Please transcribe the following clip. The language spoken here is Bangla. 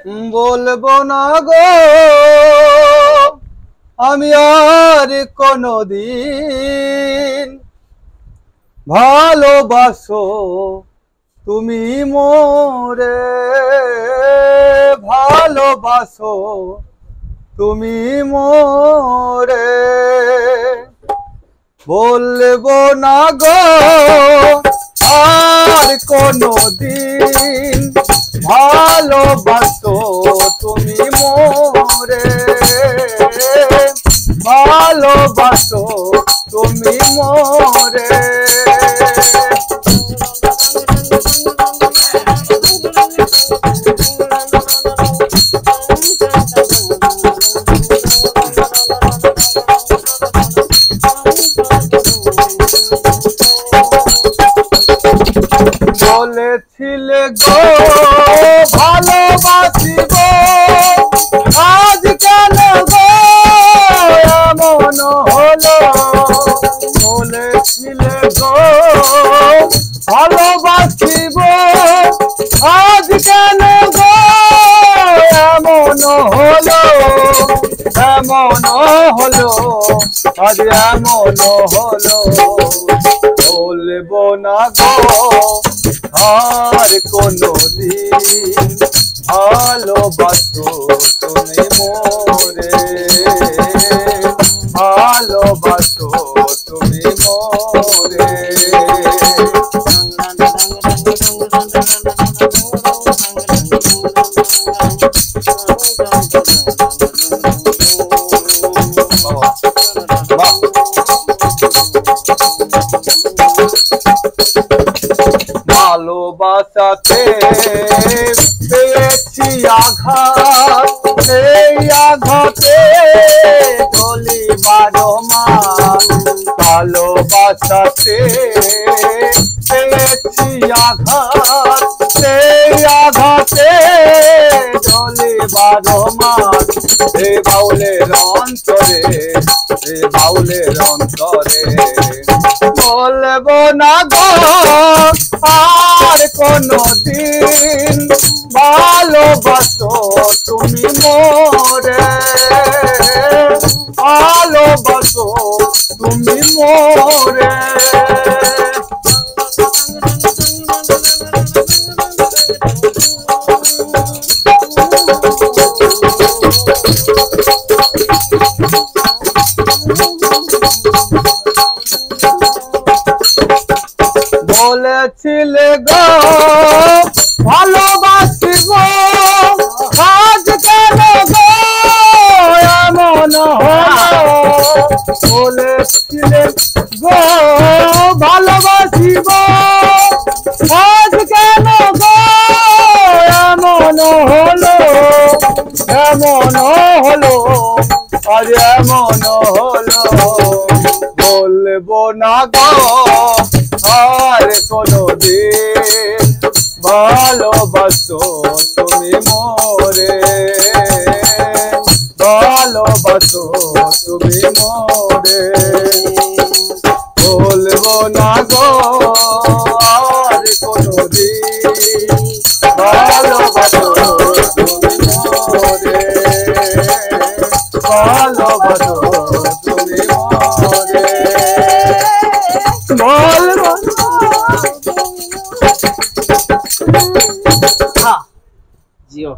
বলবো না গো আমি আর কোনদিন, ভালোবাসো তুমি মোরে, ভালোবাসো তুমি মোরে। বলবো না গো আর কোনদিন, ভালোবাসো তুমি মোরে, ভালোবাসো তুমি মোরে। বলেছিলে গো ভালোবাসিব, আজ কেন গো এমন হলো। বলেছিলে গো ভালোবাসিব, আজ কেন গো এমন হলো, এমন হলো, আজ এমন হলো। বলবো না গো আর কোনদিন, ভালোবাসো তুমি মোরে, ভালোবাসো তুমি মোরে। ভালোবাসাতে পেয়েছি আঘাত, সেই আঘাতে গলি বারো মাস। ভালোবাসাতে পেয়েছি আঘাত, সেই আঘাতে গলি বারো মাস। এ বাউলের অন্তরে, এ বাউলের অন্তরে। বলবো না গো আর কোনদিন, ভালোবাসো তুমি মোরে, ভালোবাসো তুমি মোরে। বলেছিলে গো ভালোবাসিব, আজ কেন গো এমন হলো। বলেছিলে গো ভালোবাসিব, আজ কেন গো এমন হলো, এমন হলো, আজ এমন হলো। বলবো না গো আর কোনদিন, ভালোবাসো তুমি মোরে, ভালোবাসো তুমি মোরে। বলবো না গো আর কোনদিন, ভালোবাসো তুমি মোরে, ভালোবাসো তুমি মোরে। বলবো हाँ जियो।